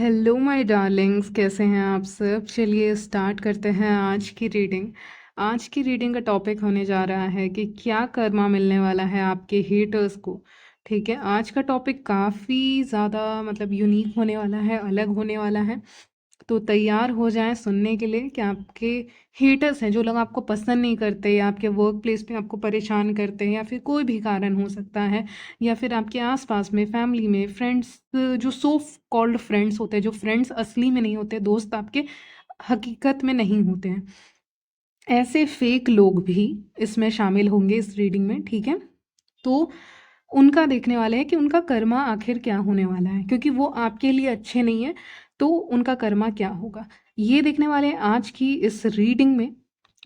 Hello my Darling's, कैसे हैं आप सब। चलिए स्टार्ट करते हैं आज की रीडिंग। आज की रीडिंग का टॉपिक होने जा रहा है कि क्या कर्मा मिलने वाला है आपके हेटर्स को। ठीक है, आज का टॉपिक काफ़ी ज़्यादा मतलब यूनिक होने वाला है, अलग होने वाला है। तो तैयार हो जाएं सुनने के लिए कि आपके हेटर्स हैं, जो लोग आपको पसंद नहीं करते या आपके वर्क प्लेस पे आपको परेशान करते हैं, या फिर कोई भी कारण हो सकता है, या फिर आपके आसपास में फैमिली में फ्रेंड्स, जो सो कॉल्ड फ्रेंड्स होते हैं, जो फ्रेंड्स असली में नहीं होते, दोस्त आपके हकीकत में नहीं होते हैं, ऐसे फेक लोग भी इसमें शामिल होंगे इस रीडिंग में। ठीक है, तो उनका देखने वाले हैं कि उनका कर्मा आखिर क्या होने वाला है, क्योंकि वो आपके लिए अच्छे नहीं है। तो उनका कर्मा क्या होगा ये देखने वाले हैं आज की इस रीडिंग में।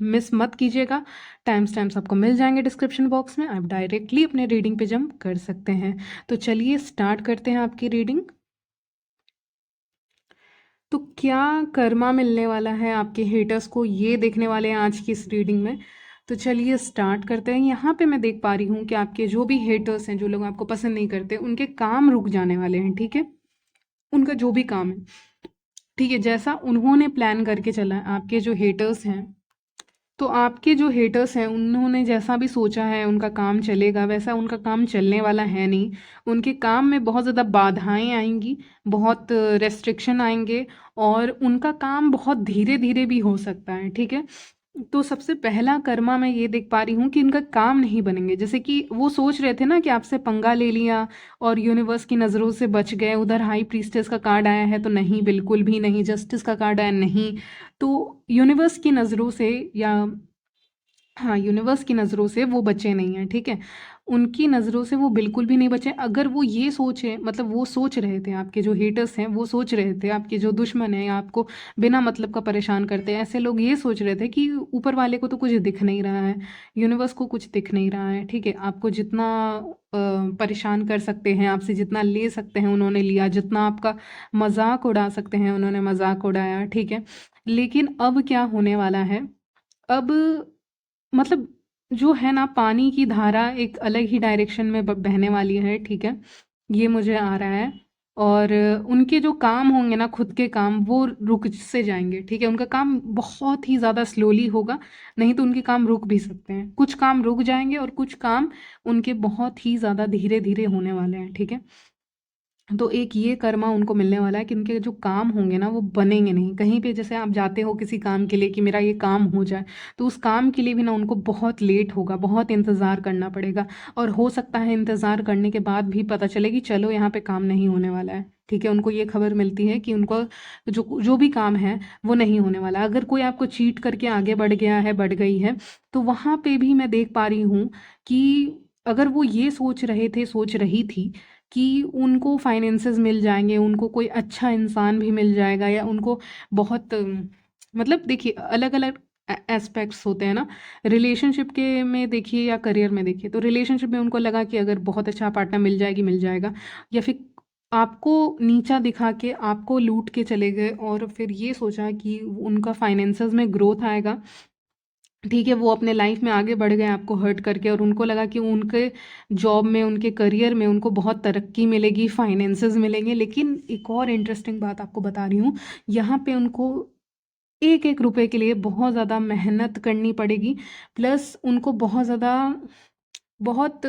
मिस मत कीजिएगा। टाइम्स आपको मिल जाएंगे डिस्क्रिप्शन बॉक्स में, आप डायरेक्टली अपने रीडिंग पे जंप कर सकते हैं। तो चलिए स्टार्ट करते हैं आपकी रीडिंग। तो क्या कर्मा मिलने वाला है आपके हेटर्स को, ये देखने वाले हैं आज की इस रीडिंग में। तो चलिए स्टार्ट करते हैं। यहाँ पे मैं देख पा रही हूँ कि आपके जो भी हेटर्स हैं, जो लोग आपको पसंद नहीं करते, उनके काम रुक जाने वाले हैं। ठीक है, उनका जो भी काम है, ठीक है, जैसा उन्होंने प्लान करके चला है, आपके जो हेटर्स हैं, तो आपके जो हेटर्स हैं उन्होंने जैसा भी सोचा है उनका काम चलेगा, वैसा उनका काम चलने वाला है नहीं। उनके काम में बहुत ज़्यादा बाधाएं आएंगी, बहुत रेस्ट्रिक्शन आएंगे, और उनका काम बहुत धीरे धीरे भी हो सकता है। ठीक है, तो सबसे पहला कर्मा मैं ये देख पा रही हूँ कि इनका काम नहीं बनेंगे। जैसे कि वो सोच रहे थे ना कि आपसे पंगा ले लिया और यूनिवर्स की नज़रों से बच गए, उधर हाई प्रीस्टेस का कार्ड आया है तो नहीं, बिल्कुल भी नहीं, जस्टिस का कार्ड आया नहीं। तो यूनिवर्स की नज़रों से, या हाँ, यूनिवर्स की नज़रों से वो बचे नहीं हैं। ठीक है, उनकी नज़रों से वो बिल्कुल भी नहीं बचे। अगर वो ये सोचे, मतलब वो सोच रहे थे, आपके जो हेटर्स हैं वो सोच रहे थे, आपके जो दुश्मन हैं या आपको बिना मतलब का परेशान करते हैं, ऐसे लोग ये सोच रहे थे कि ऊपर वाले को तो कुछ दिख नहीं रहा है, यूनिवर्स को कुछ दिख नहीं रहा है। ठीक है, आपको जितना परेशान कर सकते हैं, आपसे जितना ले सकते हैं उन्होंने लिया, जितना आपका मजाक उड़ा सकते हैं उन्होंने मजाक उड़ाया। ठीक है, लेकिन अब क्या होने वाला है, अब मतलब जो है ना, पानी की धारा एक अलग ही डायरेक्शन में बहने वाली है। ठीक है, ये मुझे आ रहा है। और उनके जो काम होंगे ना, खुद के काम, वो रुक से जाएंगे। ठीक है, उनका काम बहुत ही ज़्यादा स्लोली होगा, नहीं तो उनके काम रुक भी सकते हैं। कुछ काम रुक जाएंगे और कुछ काम उनके बहुत ही ज़्यादा धीरे धीरे होने वाले हैं। ठीक है, तो एक ये कर्मा उनको मिलने वाला है कि उनके जो काम होंगे ना वो बनेंगे नहीं। कहीं पे जैसे आप जाते हो किसी काम के लिए कि मेरा ये काम हो जाए, तो उस काम के लिए भी ना उनको बहुत लेट होगा, बहुत इंतज़ार करना पड़ेगा। और हो सकता है इंतज़ार करने के बाद भी पता चले कि चलो यहाँ पे काम नहीं होने वाला है। ठीक है, उनको ये खबर मिलती है कि उनको जो जो भी काम है वो नहीं होने वाला। अगर कोई आपको चीट करके आगे बढ़ गया है, बढ़ गई है, तो वहाँ पे भी मैं देख पा रही हूँ कि अगर वो ये सोच रहे थे, सोच रही थी कि उनको फाइनेंसेस मिल जाएंगे, उनको कोई अच्छा इंसान भी मिल जाएगा, या उनको बहुत मतलब देखिए अलग अलग एस्पेक्ट्स होते हैं ना, रिलेशनशिप के में देखिए या करियर में देखिए। तो रिलेशनशिप में उनको लगा कि अगर बहुत अच्छा पार्टनर मिल जाएगी, मिल जाएगा, या फिर आपको नीचा दिखा के आपको लूट के चले गए और फिर ये सोचा कि उनका फाइनेंसेस में ग्रोथ आएगा। ठीक है, वो अपने लाइफ में आगे बढ़ गए आपको हर्ट करके, और उनको लगा कि उनके जॉब में, उनके करियर में उनको बहुत तरक्की मिलेगी, फाइनेंसेस मिलेंगे। लेकिन एक और इंटरेस्टिंग बात आपको बता रही हूँ, यहाँ पे उनको एक एक रुपए के लिए बहुत ज़्यादा मेहनत करनी पड़ेगी। प्लस उनको बहुत ज़्यादा, बहुत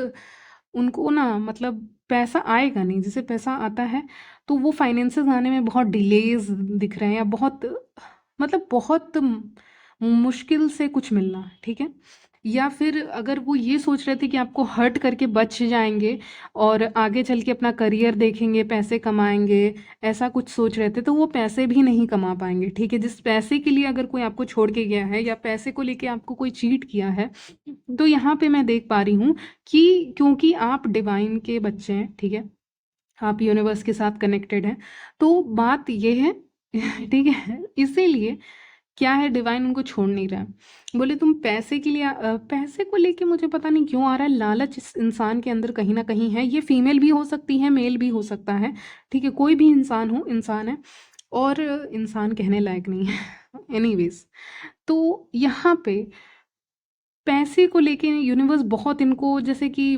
उनको ना मतलब पैसा आएगा नहीं। जैसे पैसा आता है तो वो फाइनेंसेस आने में बहुत डिलेज दिख रहे हैं, या बहुत मतलब बहुत मुश्किल से कुछ मिलना। ठीक है, या फिर अगर वो ये सोच रहे थे कि आपको हर्ट करके बच जाएंगे और आगे चल के अपना करियर देखेंगे, पैसे कमाएंगे, ऐसा कुछ सोच रहे थे, तो वो पैसे भी नहीं कमा पाएंगे। ठीक है, जिस पैसे के लिए अगर कोई आपको छोड़ के गया है, या पैसे को लेके आपको कोई चीट किया है, तो यहाँ पे मैं देख पा रही हूँ कि क्योंकि आप डिवाइन के बच्चे हैं, ठीक है, आप यूनिवर्स के साथ कनेक्टेड हैं, तो बात ये है ठीक है, इसीलिए क्या है, डिवाइन उनको छोड़ नहीं रहा है। बोले तुम पैसे के लिए पैसे को लेके मुझे पता नहीं क्यों आ रहा है, लालच इस इंसान के अंदर कहीं ना कहीं है। ये फीमेल भी हो सकती है, मेल भी हो सकता है। ठीक है, कोई भी इंसान हो, इंसान है, और इंसान कहने लायक नहीं है एनीवेज। तो यहाँ पे पैसे को लेके यूनिवर्स बहुत इनको, जैसे कि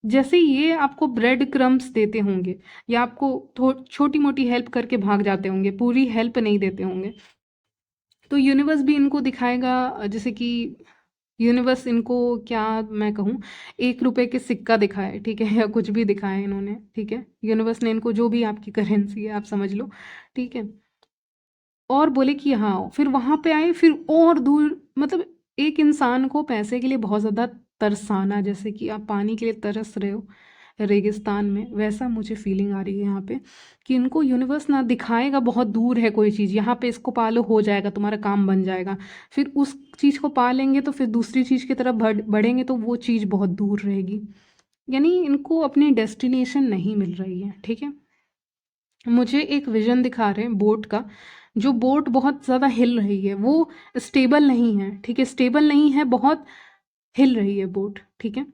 जैसे ये आपको ब्रेड क्रम्स देते होंगे या आपको छोटी मोटी हेल्प करके भाग जाते होंगे, पूरी हेल्प नहीं देते होंगे, तो यूनिवर्स भी इनको दिखाएगा। जैसे कि यूनिवर्स इनको, क्या मैं कहूँ, 1 रुपए के सिक्का दिखाए, ठीक है, या कुछ भी दिखाए इन्होंने, ठीक है, यूनिवर्स ने इनको, जो भी आपकी करेंसी है आप समझ लो, ठीक है, और बोले कि यहाँ आओ, फिर वहाँ पे आए, फिर और दूर, मतलब एक इंसान को पैसे के लिए बहुत ज़्यादा तरसाना, जैसे कि आप पानी के लिए तरस रहे हो रेगिस्तान में, वैसा मुझे फीलिंग आ रही है यहाँ पे, कि इनको यूनिवर्स ना दिखाएगा बहुत दूर है कोई चीज़, यहाँ पे इसको पालो हो जाएगा, तुम्हारा काम बन जाएगा, फिर उस चीज़ को पा लेंगे तो फिर दूसरी चीज़ की तरफ बढ़ेंगे तो वो चीज़ बहुत दूर रहेगी। यानी इनको अपनी डेस्टिनेशन नहीं मिल रही है, ठीक है। मुझे एक विजन दिखा रहे हैं बोट का, जो बोट बहुत ज़्यादा हिल रही है, वो स्टेबल नहीं है, ठीक है, स्टेबल नहीं है, बहुत हिल रही है बोट, ठीक है।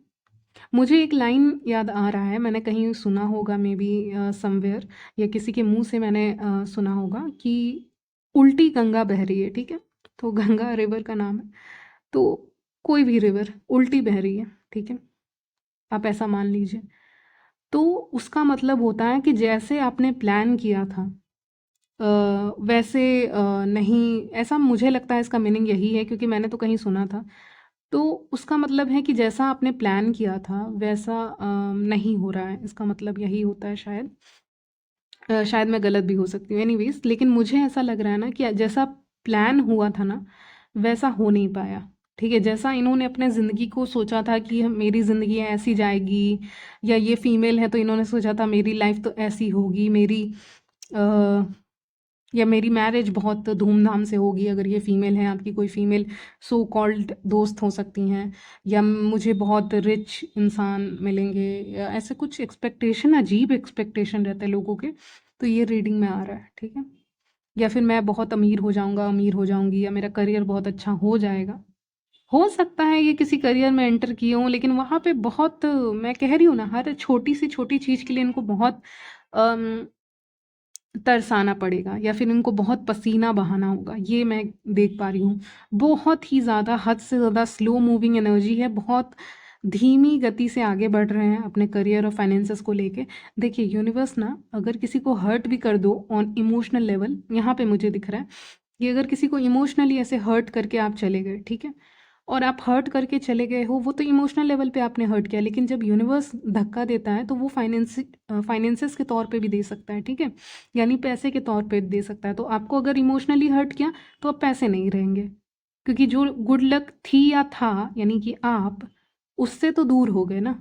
मुझे एक लाइन याद आ रहा है, मैंने कहीं सुना होगा, मे बी समवेयर, या किसी के मुंह से मैंने सुना होगा कि उल्टी गंगा बह रही है, ठीक है, तो गंगा रिवर का नाम है, तो कोई भी रिवर उल्टी बह रही है, ठीक है, आप ऐसा मान लीजिए, तो उसका मतलब होता है कि जैसे आपने प्लान किया था वैसे नहीं, ऐसा मुझे लगता है, इसका मीनिंग यही है, क्योंकि मैंने तो कहीं सुना था, तो उसका मतलब है कि जैसा आपने प्लान किया था वैसा नहीं हो रहा है, इसका मतलब यही होता है शायद। शायद मैं गलत भी हो सकती हूँ, एनीवेज, लेकिन मुझे ऐसा लग रहा है ना कि जैसा प्लान हुआ था ना वैसा हो नहीं पाया, ठीक है, जैसा इन्होंने अपने ज़िंदगी को सोचा था कि मेरी ज़िंदगी ऐसी जाएगी, या ये फीमेल है तो इन्होंने सोचा था मेरी लाइफ तो ऐसी होगी, या मेरी मैरिज बहुत धूमधाम से होगी, अगर ये फीमेल है आपकी कोई फीमेल सो कॉल्ड दोस्त हो सकती हैं, या मुझे बहुत रिच इंसान मिलेंगे, या ऐसे कुछ एक्सपेक्टेशन, अजीब एक्सपेक्टेशन रहते हैं लोगों के, तो ये रीडिंग में आ रहा है, ठीक है। या फिर मैं बहुत अमीर हो जाऊंगा, अमीर हो जाऊंगी, या मेरा करियर बहुत अच्छा हो जाएगा, हो सकता है ये किसी करियर में एंटर किए हों, लेकिन वहाँ पे बहुत, मैं कह रही हूँ ना, हर छोटी से छोटी चीज़ के लिए इनको बहुत तरसाना पड़ेगा, या फिर इनको बहुत पसीना बहाना होगा, ये मैं देख पा रही हूँ। बहुत ही ज़्यादा, हद से ज़्यादा स्लो मूविंग एनर्जी है, बहुत धीमी गति से आगे बढ़ रहे हैं अपने करियर और फाइनेंसेस को लेके। देखिए यूनिवर्स ना, अगर किसी को हर्ट भी कर दो ऑन इमोशनल लेवल, यहाँ पे मुझे दिख रहा है कि अगर किसी को इमोशनली ऐसे हर्ट करके आप चले गए, ठीक है, और आप हर्ट करके चले गए हो, वो तो इमोशनल लेवल पे आपने हर्ट किया, लेकिन जब यूनिवर्स धक्का देता है तो वो फाइनेंसेस के तौर पे भी दे सकता है, ठीक है, यानी पैसे के तौर पे दे सकता है। तो आपको अगर इमोशनली हर्ट किया तो अब पैसे नहीं रहेंगे, क्योंकि जो गुड लक थी या था, यानी कि आप उससे तो दूर हो गए ना,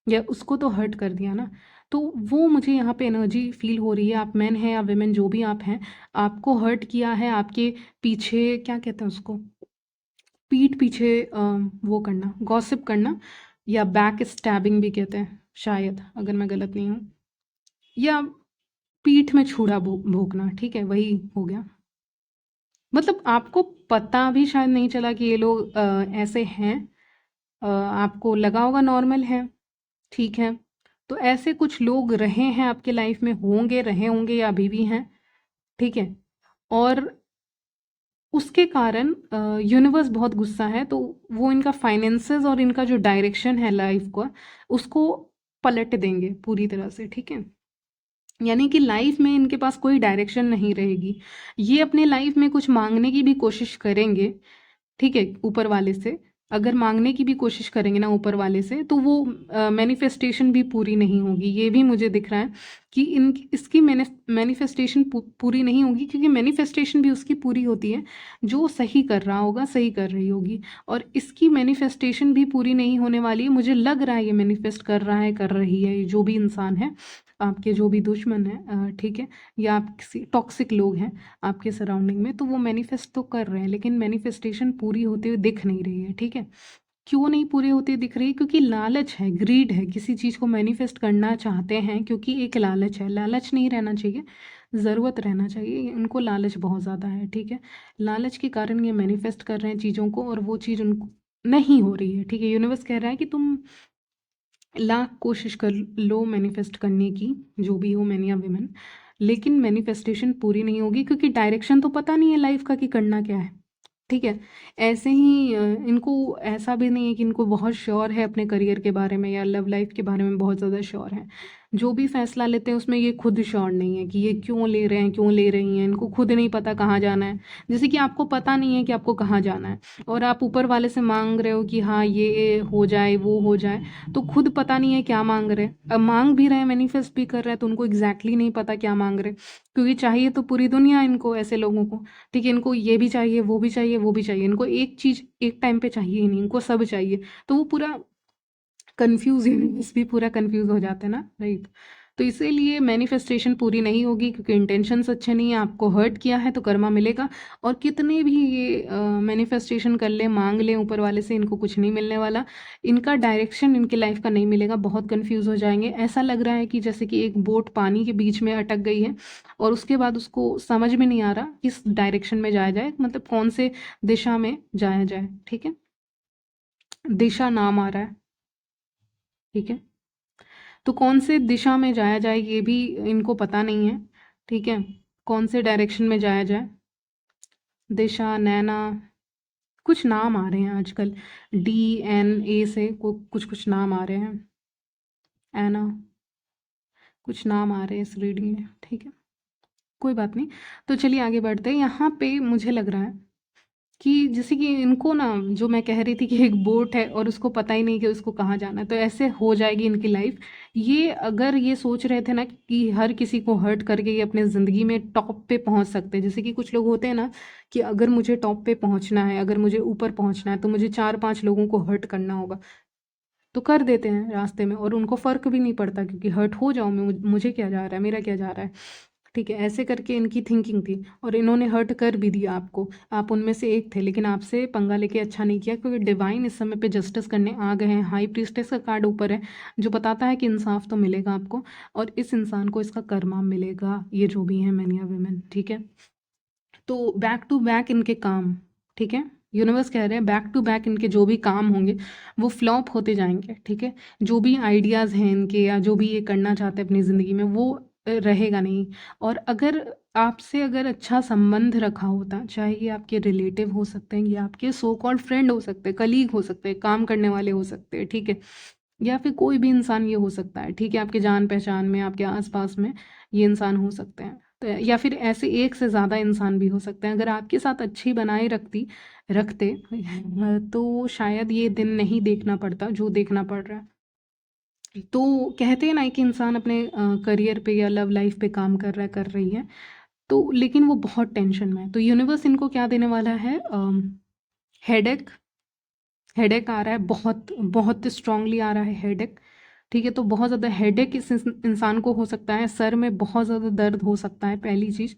या उसको तो हर्ट कर दिया ना, तो वो मुझे यहाँ पे एनर्जी फील हो रही है। आप मैन हैं या वेमेन, जो भी आप हैं, आपको हर्ट किया है, आपके पीछे क्या कहते हैं उसको, पीठ पीछे वो करना, गॉसिप करना, या बैक स्टैबिंग भी कहते हैं शायद, अगर मैं गलत नहीं हूँ, या पीठ में छुरा भोंकना, ठीक है, वही हो गया। मतलब आपको पता भी शायद नहीं चला कि ये लोग ऐसे हैं, आपको लगा होगा नॉर्मल है, ठीक है, तो ऐसे कुछ लोग रहे हैं आपके लाइफ में, होंगे, रहे होंगे, या अभी भी हैं, ठीक है, और उसके कारण यूनिवर्स बहुत गुस्सा है, तो वो इनका फाइनेंसेस और इनका जो डायरेक्शन है लाइफ का, उसको पलट देंगे पूरी तरह से, ठीक है, यानी कि लाइफ में इनके पास कोई डायरेक्शन नहीं रहेगी। ये अपने लाइफ में कुछ मांगने की भी कोशिश करेंगे, ठीक है, ऊपर वाले से, अगर मांगने की भी कोशिश करेंगे ना ऊपर वाले से, तो वो मैनिफेस्टेशन भी पूरी नहीं होगी। ये भी मुझे दिख रहा है कि इसकी मैनिफेस्टेशन पूरी नहीं होगी, क्योंकि मैनिफेस्टेशन भी उसकी पूरी होती है जो सही कर रहा होगा, सही कर रही होगी, और इसकी मैनिफेस्टेशन भी पूरी नहीं होने वाली है। मुझे लग रहा है ये मैनिफेस्ट कर रहा है, कर रही है, ये जो भी इंसान है, आपके जो भी दुश्मन है, ठीक है, या आप किसी टॉक्सिक लोग हैं आपके सराउंडिंग में, तो वो मैनिफेस्ट तो कर रहे हैं, लेकिन मैनिफेस्टेशन पूरी होते हुए दिख नहीं रही है, ठीक है। क्यों नहीं पूरी होती दिख रही? क्योंकि लालच है, ग्रीड है, किसी चीज़ को मैनिफेस्ट करना चाहते हैं, क्योंकि एक लालच है। लालच नहीं रहना चाहिए, ज़रूरत रहना चाहिए, इनको लालच बहुत ज़्यादा है, ठीक है। लालच के कारण ये मैनिफेस्ट कर रहे हैं चीज़ों को, और वो चीज़ उनको नहीं हो रही है, ठीक है। यूनिवर्स कह रहा है कि तुम लाख कोशिश कर लो मैनिफेस्ट करने की, जो भी हो, मैन या विमेन, लेकिन मैनिफेस्टेशन पूरी नहीं होगी, क्योंकि डायरेक्शन तो पता नहीं है लाइफ का कि करना क्या है, ठीक है। ऐसे ही इनको ऐसा भी नहीं है कि इनको बहुत श्योर है अपने करियर के बारे में या लव लाइफ के बारे में बहुत ज़्यादा श्योर है। जो भी फैसला लेते हैं उसमें ये खुद श्योर नहीं है कि ये क्यों ले रहे हैं, क्यों ले रही हैं, इनको खुद नहीं पता कहाँ जाना है। जैसे कि आपको पता नहीं है कि आपको कहाँ जाना है और आप ऊपर वाले से मांग रहे हो कि हाँ ये हो जाए वो हो जाए, तो खुद पता नहीं है क्या मांग रहे हैं। अब मांग भी रहे हैं, मैनिफेस्ट भी कर रहे हैं, तो उनको एग्जैक्टली नहीं पता क्या मांग रहे, क्योंकि चाहिए तो पूरी दुनिया इनको, ऐसे लोगों को। ठीक है, इनको ये भी चाहिए, वो भी चाहिए, वो भी चाहिए, इनको एक चीज़ एक टाइम पे चाहिए ही नहीं, इनको सब चाहिए। तो वो पूरा कन्फ्यूज़, यूनिवर्स भी पूरा कन्फ्यूज़ हो जाता है ना, राइट। तो इसीलिए मैनिफेस्टेशन पूरी नहीं होगी क्योंकि इंटेंशंस अच्छे नहीं हैं, आपको हर्ट किया है तो कर्मा मिलेगा। और कितने भी ये मैनिफेस्टेशन कर लें, मांग लें ऊपर वाले से, इनको कुछ नहीं मिलने वाला। इनका डायरेक्शन इनकी लाइफ का नहीं मिलेगा, बहुत कन्फ्यूज़ हो जाएंगे। ऐसा लग रहा है कि जैसे कि एक बोट पानी के बीच में अटक गई है और उसके बाद उसको समझ में नहीं आ रहा किस डायरेक्शन में जाया जाए, मतलब कौन से दिशा में जाया जाए। ठीक है, दिशा नाम आ रहा है। ठीक है, तो कौन से दिशा में जाया जाए ये भी इनको पता नहीं है। ठीक है, कौन से डायरेक्शन में जाया जाए, दिशा, नैना, कुछ नाम आ रहे हैं आजकल, DNA से कुछ कुछ नाम आ रहे हैं, एना, कुछ नाम आ रहे हैं इस रीडिंग में। ठीक है, कोई बात नहीं। तो चलिए आगे बढ़ते हैं। यहाँ पे मुझे लग रहा है कि जैसे कि इनको ना, जो मैं कह रही थी कि एक बोट है और उसको पता ही नहीं कि उसको कहाँ जाना है, तो ऐसे हो जाएगी इनकी लाइफ। ये अगर ये सोच रहे थे ना कि हर किसी को हर्ट करके ये अपने ज़िंदगी में टॉप पे पहुंच सकते हैं, जैसे कि कुछ लोग होते हैं ना कि अगर मुझे टॉप पे पहुंचना है, अगर मुझे ऊपर पहुंचना है, तो मुझे 4-5 लोगों को हर्ट करना होगा। तो कर देते हैं रास्ते में और उनको फ़र्क भी नहीं पड़ता, क्योंकि हर्ट हो जाऊँ मैं, मुझे क्या जा रहा है, मेरा क्या जा रहा है। ठीक है, ऐसे करके इनकी थिंकिंग थी और इन्होंने हर्ट कर भी दिया आपको। आप उनमें से एक थे, लेकिन आपसे पंगा लेके अच्छा नहीं किया, क्योंकि डिवाइन इस समय पे जस्टिस करने आ गए हैं। हाई प्रीस्टेस का कार्ड ऊपर है जो बताता है कि इंसाफ तो मिलेगा आपको और इस इंसान को इसका कर्मा मिलेगा, ये जो भी है मैन या वेमेन। ठीक है, तो बैक टू बैक इनके काम, ठीक है, यूनिवर्स कह रहे हैं बैक टू बैक इनके जो भी काम होंगे वो फ्लॉप होते जाएंगे। ठीक है, जो भी आइडियाज़ हैं इनके या जो भी ये करना चाहते हैं अपनी ज़िंदगी में वो रहेगा नहीं। और अगर आपसे अगर अच्छा संबंध रखा होता, चाहे ये आपके रिलेटिव हो सकते हैं या आपके सो कॉल्ड फ्रेंड हो सकते हैं, कलीग हो सकते हैं, काम करने वाले हो सकते हैं, ठीक है, या फिर कोई भी इंसान ये हो सकता है। ठीक है, आपके जान पहचान में, आपके आसपास में ये इंसान हो सकते हैं, तो या फिर ऐसे एक से ज़्यादा इंसान भी हो सकते हैं। अगर आपके साथ अच्छी बनाए रखते तो शायद ये दिन नहीं देखना पड़ता जो देखना पड़ रहा है। तो कहते हैं ना कि इंसान अपने करियर पे या लव लाइफ पे काम कर रहा है, कर रही है, तो लेकिन वो बहुत टेंशन में है। तो यूनिवर्स इनको क्या देने वाला है, हेडेक। हेडेक आ रहा है, बहुत बहुत स्ट्रांगली आ रहा है हेडेक। ठीक है, तो बहुत ज़्यादा हेडेक इस इंसान को हो सकता है, सर में बहुत ज़्यादा दर्द हो सकता है, पहली चीज़।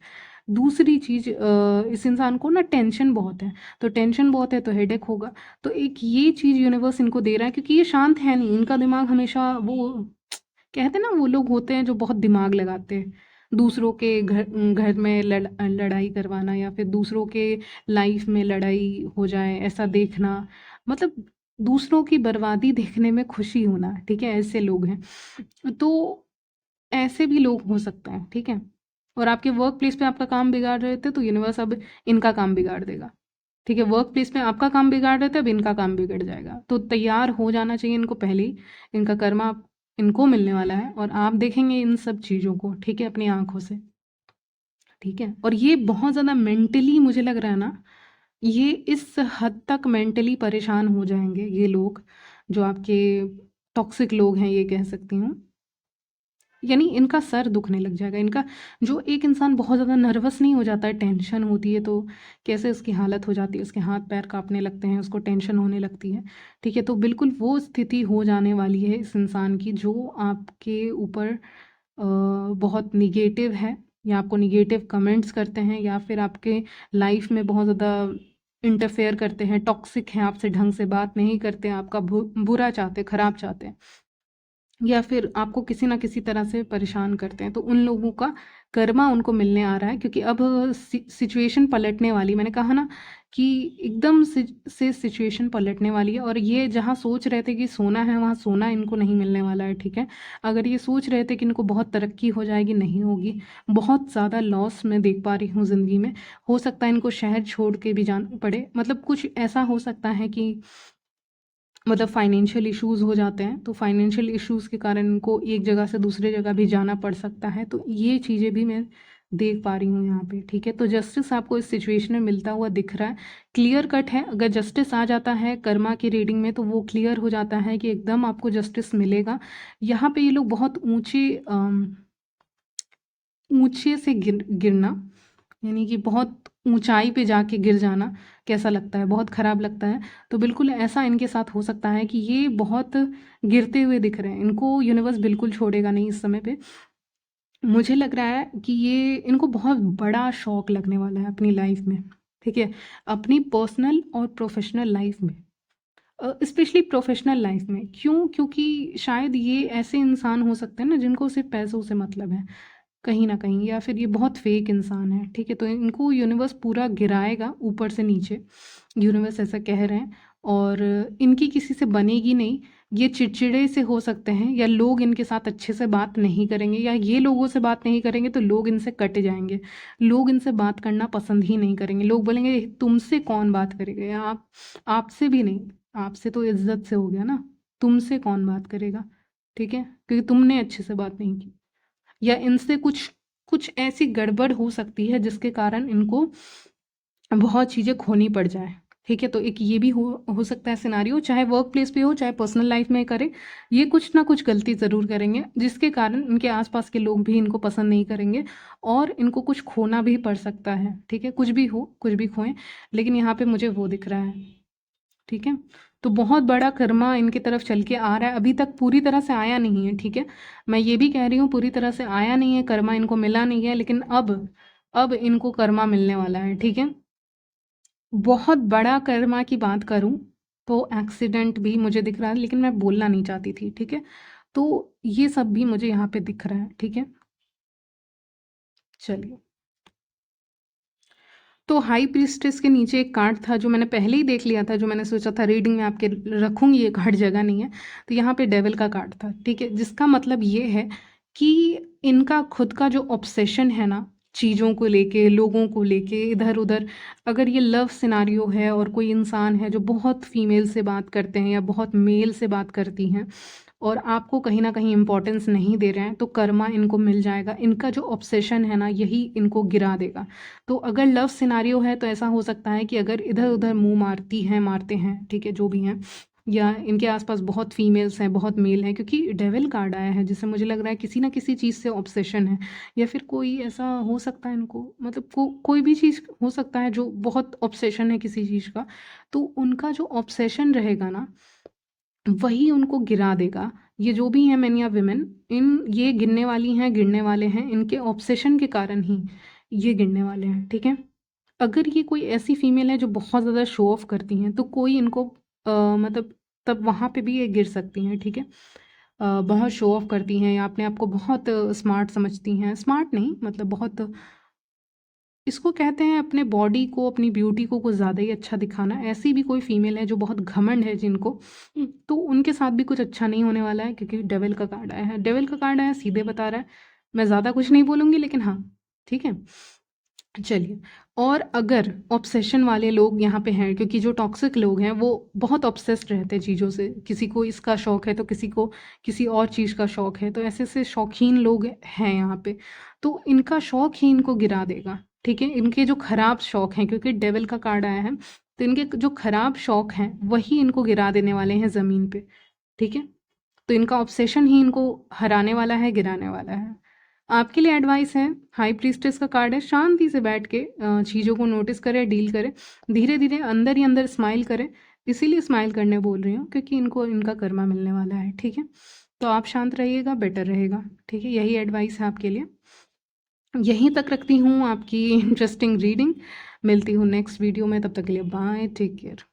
दूसरी चीज़, इस इंसान को ना टेंशन बहुत है, तो टेंशन बहुत है तो हेडेक होगा। तो एक ये चीज़ यूनिवर्स इनको दे रहा है, क्योंकि ये शांत है नहीं, इनका दिमाग हमेशा वो कहते हैं ना, वो लोग होते हैं जो बहुत दिमाग लगाते हैं, दूसरों के घर घर में लड़ाई करवाना या फिर दूसरों के लाइफ में लड़ाई हो जाए ऐसा देखना, मतलब दूसरों की बर्बादी देखने में खुशी होना। ठीक है, ऐसे लोग हैं। तो ऐसे भी लोग हो सकते हैं। ठीक है, और आपके वर्क प्लेस पे आपका काम बिगाड़ रहे थे तो यूनिवर्स अब इनका काम बिगाड़ देगा। ठीक है, वर्क प्लेस पे आपका काम बिगाड़ रहे थे, अब इनका काम बिगड़ जाएगा, तो तैयार हो जाना चाहिए इनको पहले ही। इनका कर्मा इनको मिलने वाला है और आप देखेंगे इन सब चीज़ों को, ठीक है, अपनी आंखों से। ठीक है, और ये बहुत ज़्यादा मेंटली मुझे लग रहा है ना, ये इस हद तक मेंटली परेशान हो जाएंगे ये लोग, जो आपके टॉक्सिक लोग हैं ये कह सकती हूँ। यानी इनका सर दुखने लग जाएगा इनका। जो एक इंसान बहुत ज़्यादा नर्वस नहीं हो जाता है, टेंशन होती है तो कैसे उसकी हालत हो जाती है, उसके हाथ पैर कांपने लगते हैं, उसको टेंशन होने लगती है। ठीक है, तो बिल्कुल वो स्थिति हो जाने वाली है इस इंसान की, जो आपके ऊपर बहुत निगेटिव है या आपको निगेटिव कमेंट्स करते हैं या फिर आपके लाइफ में बहुत ज़्यादा इंटरफेयर करते हैं, टॉक्सिक हैं, आपसे ढंग से बात नहीं करते हैं, आपका बुरा चाहते हैं, ख़राब चाहते हैं, या फिर आपको किसी ना किसी तरह से परेशान करते हैं। तो उन लोगों का कर्मा उनको मिलने आ रहा है, क्योंकि अब सिचुएशन पलटने वाली, मैंने कहा ना कि एकदम से सिचुएशन पलटने वाली है। और ये जहाँ सोच रहे थे कि सोना है, वहाँ सोना इनको नहीं मिलने वाला है, ठीक है। अगर ये सोच रहे थे कि इनको बहुत तरक्की हो जाएगी, नहीं होगी, बहुत ज़्यादा लॉस मैं देख पा रही हूँ ज़िंदगी में। हो सकता है इनको शहर छोड़ के भी जाना पड़े, मतलब कुछ ऐसा हो सकता है कि मतलब फाइनेंशियल इश्यूज़ हो जाते हैं, तो फाइनेंशियल इश्यूज़ के कारण इनको एक जगह से दूसरे जगह भी जाना पड़ सकता है। तो ये चीज़ें भी मैं देख पा रही हूँ यहाँ पे, ठीक है। तो जस्टिस आपको इस सिचुएशन में मिलता हुआ दिख रहा है, क्लियर कट है। अगर जस्टिस आ जाता है कर्मा की रीडिंग में तो वो क्लियर हो जाता है कि एकदम आपको जस्टिस मिलेगा। यहाँ पे ये लोग बहुत ऊंचे से गिरना, यानी कि बहुत ऊंचाई पे जाके गिर जाना कैसा लगता है, बहुत ख़राब लगता है। तो बिल्कुल ऐसा इनके साथ हो सकता है कि ये बहुत गिरते हुए दिख रहे हैं, इनको यूनिवर्स बिल्कुल छोड़ेगा नहीं इस समय पे। मुझे लग रहा है कि ये इनको बहुत बड़ा शौक लगने वाला है अपनी लाइफ में, ठीक है, अपनी पर्सनल और प्रोफेशनल लाइफ में, स्पेशली प्रोफेशनल लाइफ में। क्यों? क्योंकि शायद ये ऐसे इंसान हो सकते हैं ना जिनको सिर्फ पैसों से मतलब है कहीं न कहीं, या फिर ये बहुत फेक इंसान है, ठीक है। तो इनको यूनिवर्स पूरा गिराएगा ऊपर से नीचे, यूनिवर्स ऐसा कह रहे हैं। और इनकी किसी से बनेगी नहीं, ये चिड़चिड़े से हो सकते हैं, या लोग इनके साथ अच्छे से बात नहीं करेंगे, या ये लोगों से बात नहीं करेंगे तो लोग इनसे कट जाएंगे, लोग इनसे बात करना पसंद ही नहीं करेंगे। लोग बोलेंगे तुमसे कौन बात करेगा, या आपसे भी नहीं, आपसे तो इज्जत से हो गया ना, तुमसे कौन बात करेगा, ठीक है, क्योंकि तुमने अच्छे से बात नहीं की। या इनसे कुछ कुछ ऐसी गड़बड़ हो सकती है जिसके कारण इनको बहुत चीज़ें खोनी पड़ जाए, ठीक है। तो एक ये भी हो सकता है सिनारियो, चाहे वर्क प्लेस पे हो चाहे पर्सनल लाइफ में करे, ये कुछ ना कुछ गलती ज़रूर करेंगे जिसके कारण इनके आसपास के लोग भी इनको पसंद नहीं करेंगे, और इनको कुछ खोना भी पड़ सकता है, ठीक है। कुछ भी हो, कुछ भी खोएं, लेकिन यहाँ पे मुझे वो दिख रहा है, ठीक है। तो बहुत बड़ा कर्मा इनकी तरफ चल के आ रहा है, अभी तक पूरी तरह से आया नहीं है, ठीक है। मैं ये भी कह रही हूँ पूरी तरह से आया नहीं है, कर्मा इनको मिला नहीं है, लेकिन अब इनको कर्मा मिलने वाला है, ठीक है। बहुत बड़ा कर्मा की बात करूँ तो एक्सीडेंट भी मुझे दिख रहा है, लेकिन मैं बोलना नहीं चाहती थी, ठीक है। तो ये सब भी मुझे यहाँ पे दिख रहा है, ठीक है। चलिए, तो हाई प्रीस्टेस के नीचे एक कार्ड था जो मैंने पहले ही देख लिया था, जो मैंने सोचा था रीडिंग में आपके रखूंगी, एक हट जगह नहीं है। तो यहाँ पे डेविल का कार्ड था, ठीक है, जिसका मतलब ये है कि इनका खुद का जो ऑब्सेशन है ना, चीज़ों को लेके, लोगों को लेके, इधर उधर, अगर ये लव सिनारियो है और कोई इंसान है जो बहुत फीमेल से बात करते हैं या बहुत मेल से बात करती हैं और आपको कहीं ना कहीं इम्पोर्टेंस नहीं दे रहे हैं, तो कर्मा इनको मिल जाएगा। इनका जो ऑब्सेशन है ना, यही इनको गिरा देगा। तो अगर लव सिनारियो है तो ऐसा हो सकता है कि अगर इधर उधर मुंह मारती हैं, मारते हैं, ठीक है, जो भी हैं, या इनके आसपास बहुत फीमेल्स हैं, बहुत मेल हैं, क्योंकि डेविल कार्ड आया है जिससे मुझे लग रहा है किसी ना किसी चीज़ से ऑब्सेशन है, या फिर कोई ऐसा हो सकता है इनको, मतलब कोई भी चीज़ हो सकता है जो बहुत ऑब्सेशन है किसी चीज़ का। तो उनका जो ऑब्सेशन रहेगा ना, वही उनको गिरा देगा। ये जो भी हैं मेन या विमेन, ये गिरने वाली हैं, गिरने वाले हैं, इनके ऑब्सेशन के कारण ही ये गिरने वाले हैं, ठीक है। अगर ये कोई ऐसी फीमेल है जो बहुत ज़्यादा शो ऑफ करती हैं तो कोई इनको मतलब तब वहाँ पे भी ये गिर सकती हैं, ठीक है। बहुत शो ऑफ करती हैं या अपने आप को बहुत स्मार्ट समझती हैं, स्मार्ट नहीं, मतलब बहुत, इसको कहते हैं अपने बॉडी को, अपनी ब्यूटी को कुछ ज़्यादा ही अच्छा दिखाना। ऐसी भी कोई फीमेल है जो बहुत घमंड है जिनको, तो उनके साथ भी कुछ अच्छा नहीं होने वाला है, क्योंकि डेविल का कार्ड आया है। डेविल का कार्ड आया सीधे बता रहा है, मैं ज़्यादा कुछ नहीं बोलूँगी, लेकिन हाँ, ठीक है। चलिए, और अगर ऑब्सेशन वाले लोग यहाँ पे हैं, क्योंकि जो टॉक्सिक लोग हैं वो बहुत ऑब्सेस्ड रहते हैं चीज़ों से, किसी को इसका शौक है तो किसी को किसी और चीज़ का शौक है, तो ऐसे ऐसे शौकीन लोग हैं यहाँ पे। तो इनका शौक ही इनको गिरा देगा, ठीक है। इनके जो खराब शौक हैं, क्योंकि डेविल का कार्ड आया है, तो इनके जो खराब शौक हैं वही इनको गिरा देने वाले हैं ज़मीन पे, ठीक है। तो इनका ऑब्सेशन ही इनको हराने वाला है, गिराने वाला है। आपके लिए एडवाइस है, हाई प्रीस्टेस का कार्ड है, शांति से बैठ के चीज़ों को नोटिस करें, डील करें, धीरे धीरे अंदर ही अंदर स्माइल करें। इसीलिए स्माइल करने बोल रही हूँ क्योंकि इनको इनका कर्मा मिलने वाला है, ठीक है। तो आप शांत रहिएगा, बेटर रहेगा, ठीक है। यही एडवाइस है आपके लिए। यहीं तक रखती हूँ आपकी इंटरेस्टिंग रीडिंग। मिलती हूँ नेक्स्ट वीडियो में, तब तक के लिए बाय, टेक केयर।